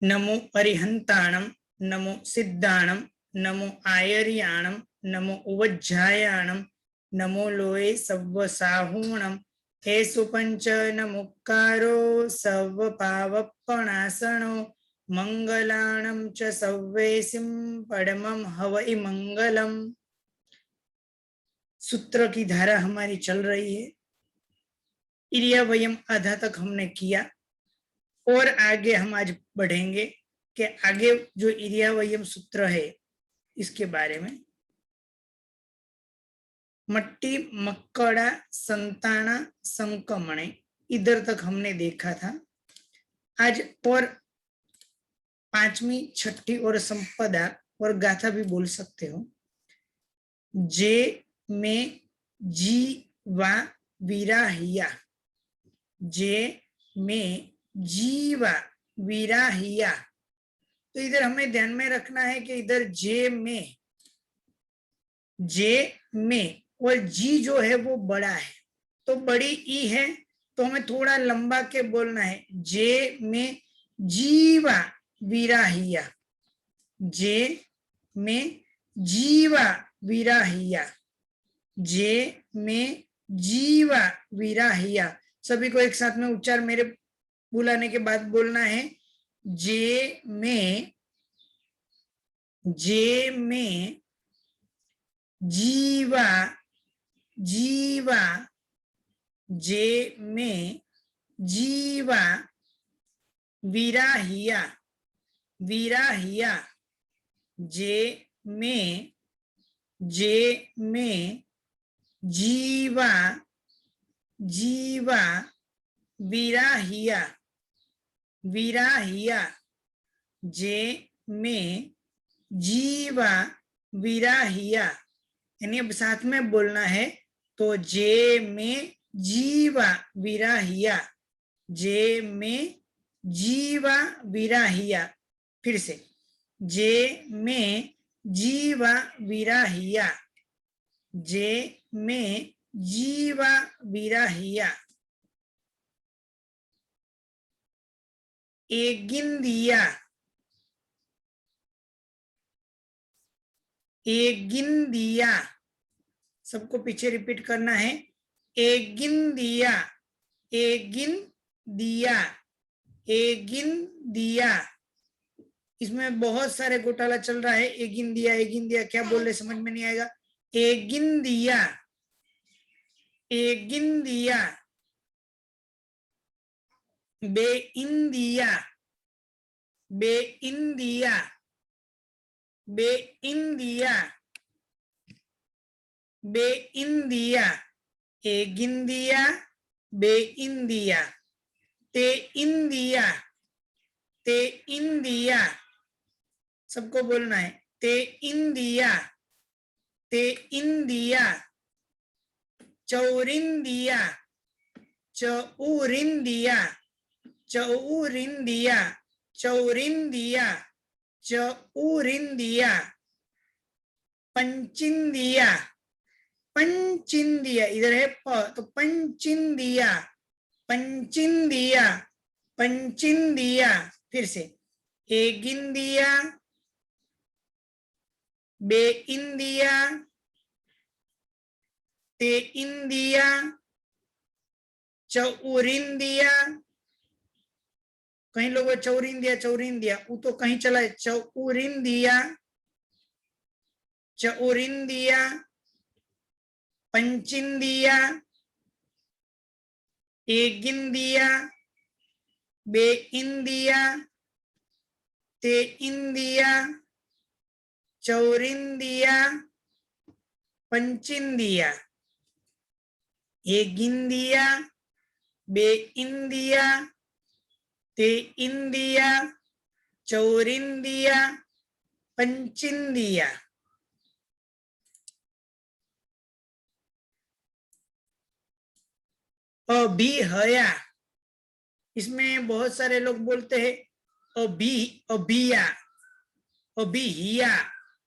नमो अरिहंताणम, नमो सिद्धाणम, नमो आयर्याणम, नमो उवज्झायाणम, नमो लोये सव्वसाहूणम, हे सुपंच नमुक्कारो सव्वपावपणासनो, मंगलाणम च सव्वेसिम परमं हवै मंगलम। सूत्र की धारा हमारी चल रही है। इरियावयम आधा तक हमने किया और आगे हम आज बढ़ेंगे कि आगे जो इरियावयम सूत्र है इसके बारे में। मट्टी मक्कड़ा संताना संकमणे, इधर तक हमने देखा था। आज और पांचवी छठी और संपदा और गाथा भी बोल सकते हो। जे में जी वा विराहिया, जे में जीवा विराहिया। तो इधर हमें ध्यान में रखना है कि इधर जे में और जी जो है वो बड़ा है, तो बड़ी ई है, तो हमें थोड़ा लंबा के बोलना है। जे में जीवा विराहिया, जे में जीवा विराहिया, जे में जीवा विराहिया। सभी को एक साथ में उच्चार मेरे बुलाने के बाद बोलना है। जे में जीवा जीवा, जे में जीवा विराहिया विराहिया, जे में जीवा जीवा विराहिया विराहिया, जे में जीवा विराहिया। यानी अब साथ में बोलना है। तो जे में जीवा विराहिया, जे में जीवा विराहिया। फिर से, जे में जीवा विराहिया, जे में जीवा विराहिया। एगिंदिया, एगिंदिया, सबको पीछे रिपीट करना है। एगिंदिया, एगिंदिया, एगिंदिया। इसमें बहुत सारे घोटाला चल रहा है। एगिंदिया क्या बोल रहे समझ में नहीं आएगा। एगिंदिया, एगिंदिया, बेइंदिया, बेइंदिया, बेइंदिया, बेइंदिया, एगिंदिया, बेइंदिया, ते इंदिया, ते इंदिया। सबको बोलना है। ते इंदिया, ते इंदिया, चौरिंदिया, चौरिंदिया, चौरिंदिया, चौरिंदिया, चौरिंदिया, पंचिंदिया, पंचिंदिया, इधर है प तो पंचिंदिया, पंचिंदिया, पंचिंदिया। फिर से, एगिंदिया, बेइंदिया, ते इंदिया, चौरिंदिया। कहीं लोग चौरिंदिया चौरिंदिया, वो तो कहीं चला है। चौरिंदिया, चौरिंदिया, पंचिंदिया, एगिंदिया, बेइंदिया, ते इंदिया, चौरिंदिया, पंचिंदिया। एगिंदिया, बेइंदिया, ते इंदिया, चौरिंदिया, पंचिंदिया। अभिहया, इसमें बहुत सारे लोग बोलते हैं अभिया, अभिहिया,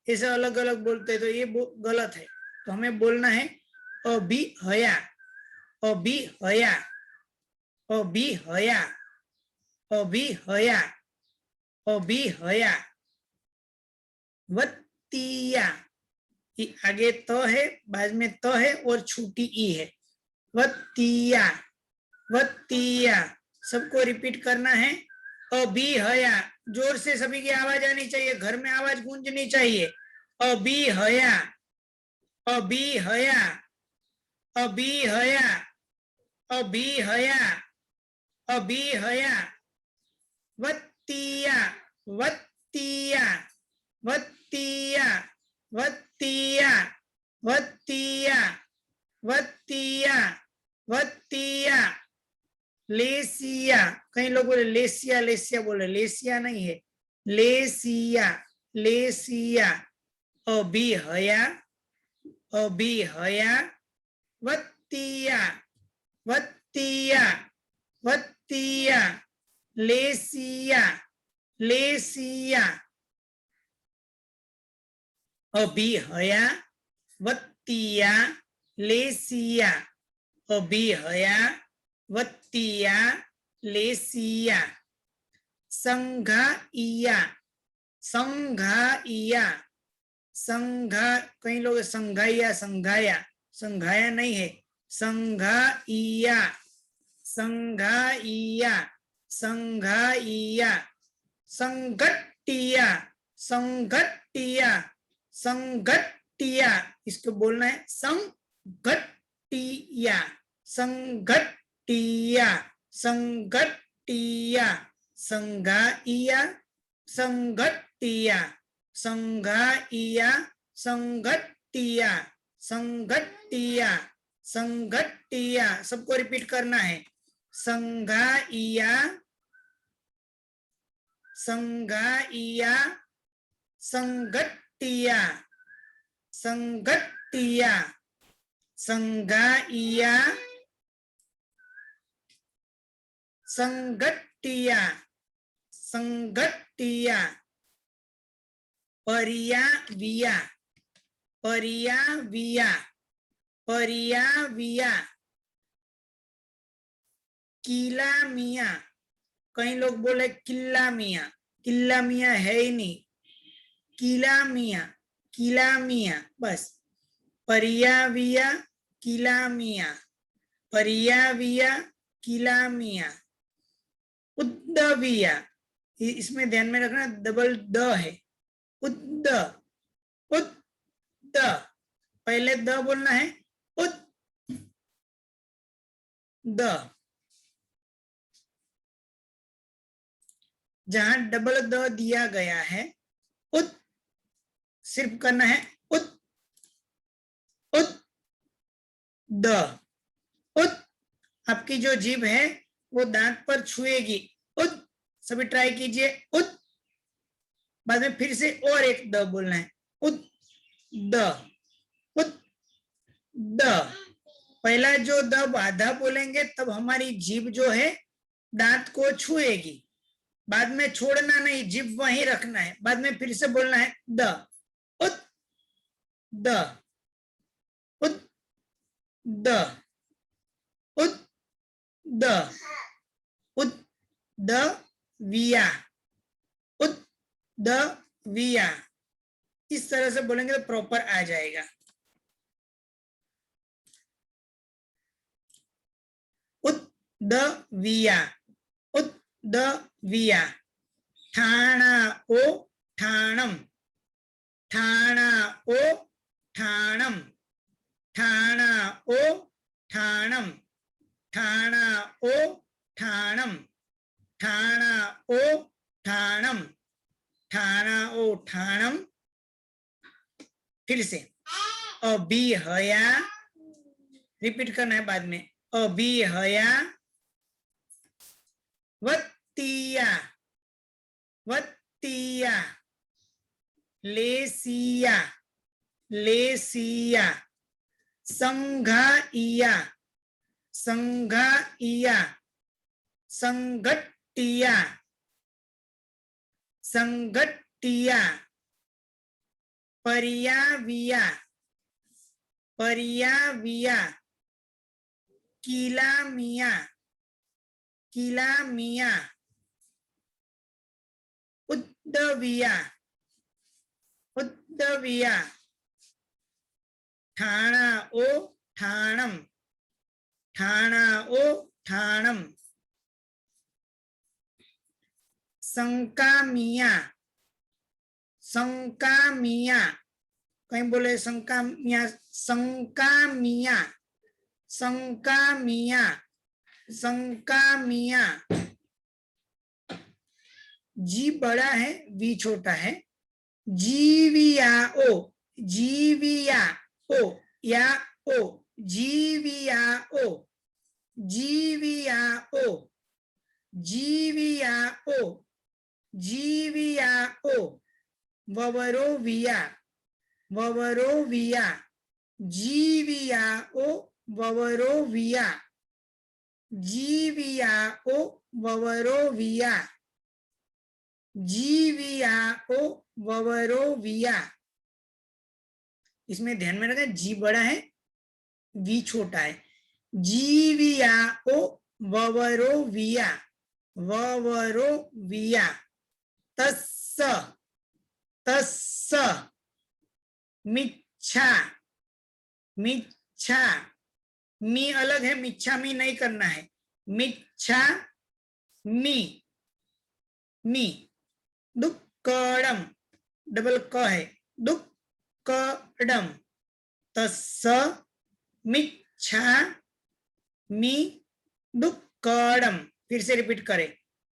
ऐसे अलग अलग बोलते हैं, तो ये गलत है। तो हमें बोलना है अभिहया, अभिहया, अभिहया, अभिहया, अभिहया, वत्तिया, ये आगे तो है, बाद में तो है और छोटी ई है, वत्तिया, वत्तिया, सबको रिपीट करना है। अभिहया, जोर से सभी की आवाज आनी चाहिए, घर में आवाज गूंजनी चाहिए। अभिहया, अभिहया, अभिहया, अभिहया, अभिहया, वत्तिया, वत्तिया, वत्तिया, वत्तिया, वत्तिया, वत्तिया, वत्तिया, लेसिया, कई लोग बोले लेसिया, लेसिया बोले, लेसिया नहीं है, लेसिया, लेसिया, अभिहया, अभिहया, वत्तिया, वत्तिया, वत्तिया, लेसिया, लेसिया, अभिहया, वत्तिया, लेसिया, अभिहया, वत्तिया, लेसिया, संघाइया, संघाइया, संघा, कई लोग संघाइया, संघाया, संघाया नहीं है, संघाइया, संघाइया, संघाइया, संघटिया, संघटिया, संघटिया, इसको बोलना है संघटिया, संघटिया, संघटिया, संघाइया, संघटिया, संघाइया, संघटिया, संघटिया, संघटिया, सबको रिपीट करना है। संघाइया, संघाइया, संघटिया, संघटिया, संघाइया, संघटिया, संघटिया, परियाविया, परियाविया, परियाविया, किला मिया, कई लोग बोले किल्ला मिया, किल्ला मिया है ही नहीं, किला मिया, किला मिया, बस परियाविया, किला मिया, परियाविया, किला मिया, उद्दविया, इसमें ध्यान में रखना डबल द है, उद्द, उद्द, पहले द बोलना है, उद्द, जहां डबल द दिया गया है, उत सिर्फ करना है, उत, उत, द, उत, आपकी जो जीभ है वो दांत पर छुएगी, उत, सभी ट्राई कीजिए, उत, बाद में फिर से और एक द बोलना है, उत, द, उत, द, पहला जो द बाधा बोलेंगे तब हमारी जीभ जो है दांत को छुएगी, बाद में छोड़ना नहीं, जीभ वहीं रखना है, बाद में फिर से बोलना है द, उत, द, उत, द, उत, द, उत, द, विया, उत, द, विया, इस तरह से बोलेंगे तो प्रॉपर आ जाएगा। उत, द, विया, उत, द, विया, ठाणा ओ ठाणम, ठाणा ओ ठाणम, ठाणा ओ ठाणम, ठाणा ओ ठाणम, ठाणा ओ ठाणम, ठाणा ओ ठाणम, फिर से अभिहया, रिपीट करना है बाद में, अभिहया, वत्तिया, वत्तिया, लेसिया, लेसिया, संघाइया, संघाइया, संघटिया, संघटिया, परियाविया, परियाविया, किला मिया, किला मिया, उत, उद्दविया उद्दविया, ठाणा ओ ठाणम, ठाणा ओ ठाणम, संकामिया संकामिया, कहीं बोले संकामिया, संकामिया संकामिया संकामिया, जी बड़ा है वी छोटा है, जीविया ओ, जीविया ओ या ओ, जीविया ओ, जीविया ओ, जीविया ओ, जीविया ओ, ववरोविया ववरोविया, जीविया ओ ववरोविया, जीविया ओ ववरोविया, जीविया ओ ववरोविया। इसमें ध्यान में रखना, जी बड़ा है वी छोटा है, जीविया ओ ववरोविया, ववरोविया, तस्स तस्स, मिच्छा मिच्छा, मी अलग है, मिच्छा मी नहीं करना है, मिच्छा मी मी, दुक्कडम डबल क है, दुक्कडम, तस्स मिच्छा मी दुक्कडम। फिर से रिपीट करें,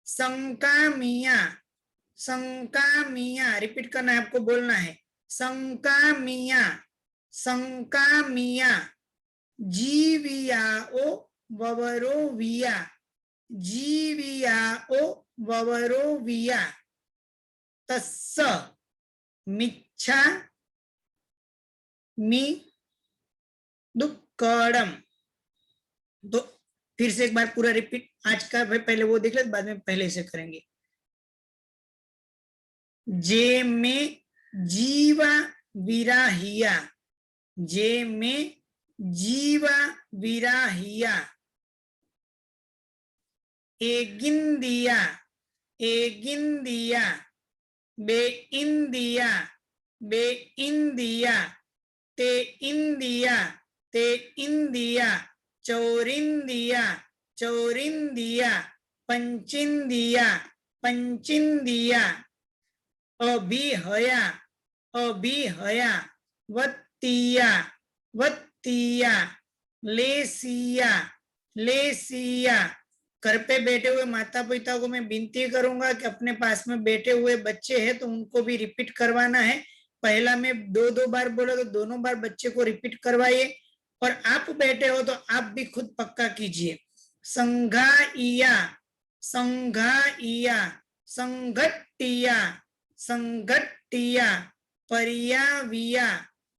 संकामिया संकामिया, रिपीट करना है आपको, बोलना है, संकामिया संकामिया, जीविया ओ ववरोविया, जीविया ओ ववरोविया, तस्स मिच्छा मी दुक्कडम। तो फिर से एक बार पूरा रिपीट, आज का पहले वो देख ले, बाद में पहले से करेंगे। जे में जीवा विराहिया, जे में जीवा विराहिया, एगिंदिया एगिंदिया, बे इंदिया बे इंदिया, ते इंदिया ते इंदिया, चौरिंदिया चौरिंदिया, पंचिंदिया पंचिंदिया, अभिहया अभिहया, वत्तिया वत्तिया, लेसिया लेसिया। घर पे बैठे हुए माता पिता को मैं विनती करूंगा कि अपने पास में बैठे हुए बच्चे हैं तो उनको भी रिपीट करवाना है। पहला मैं दो बार बोला तो दोनों बार बच्चे को रिपीट करवाइए, और आप बैठे हो तो आप भी खुद पक्का कीजिए। संघाइया संघाइया, संघट्टिया संघट्टिया, परियाविया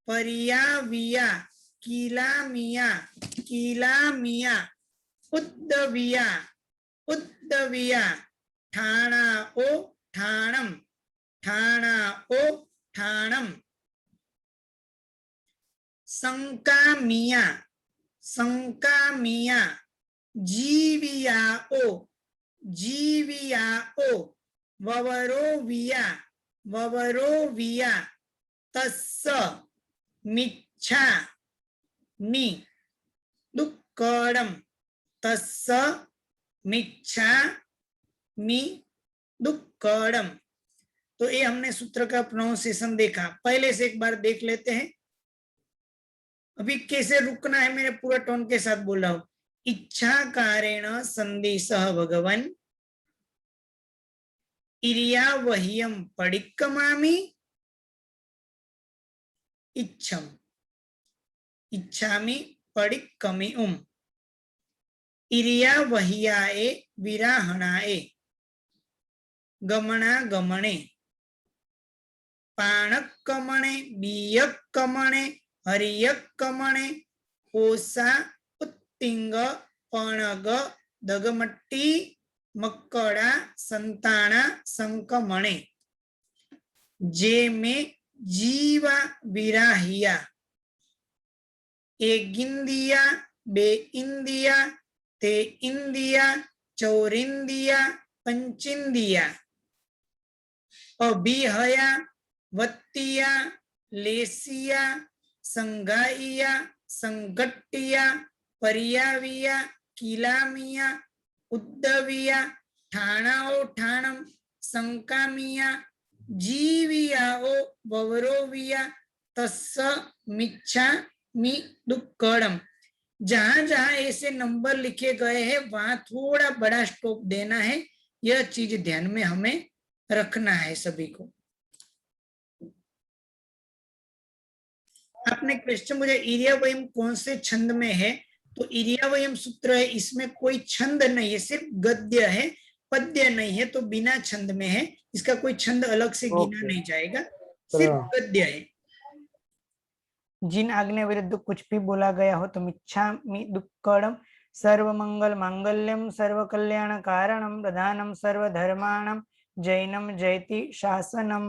परियाविया, कीलामिया कीलामिया, उद्दविया उद्दविया, ठाणा ओ ठाणम, ठाणा ओ ठाणम, संकामिया संकामिया, जीविया ओ जीविया ओ, ववरोविया ववरोविया, तस्स मिच्छा मी दुक्कडम, तस्स मिच्छा मी दुक्कडम। तो ये हमने सूत्र का प्रोनाउंसिएशन देखा, पहले से एक बार देख लेते हैं। अभी कैसे रुकना है, मेरे पूरा टोन के साथ बोल रहा हूं। इच्छाकारेण संदेशः भगवन्, इर्यावह्यं पडिक्कमामि, इच्छम इच्छामि पडिक्कमिउम, इर्यावह्याए विराहणाए, गमनागमने, पाणक्कमणे बीयक्कमणे हरियक्कमणे, ओसा उत्तिंग पणग दगमट्टी मक्कड़ा संताना संकमणे, जे में जीवा विराहिया, एगिंदिया बे इंदिया ते इंदिया, चौरिंदिया पंचिंदिया, अभिहया, वत्तिया, लेसिया, संघाइया, संगट्टिया, परियाविया, किलामिया, उद्दविया, ठाणाओ ठाणम, संकामिया, जीवियाओ ववरोविया, तस्स मिच्छा मी दुक्कड़म। जहां जहां ऐसे नंबर लिखे गए हैं वहां थोड़ा बड़ा स्टॉप देना है। यह चीज ध्यान में हमें रखना है सभी को। आपने क्वेश्चन मुझे इरियावयम कौन से छंद में है, तो इरियावयम सूत्र है, इसमें कोई छंद नहीं है, सिर्फ गद्य है, पद्य नहीं है, तो बिना छंद में है, इसका कोई छंद अलग से गिना नहीं जाएगा, सिर्फ गद्य है। जिन आज्ञा विरुद्ध कुछ भी बोला गया हो तो मिच्छामि दुक्कडम, सर्व मंगल मांगल्यम सर्व कल्याण कारणम प्रधानम सर्व धर्माणम जैनम जयति शासनम।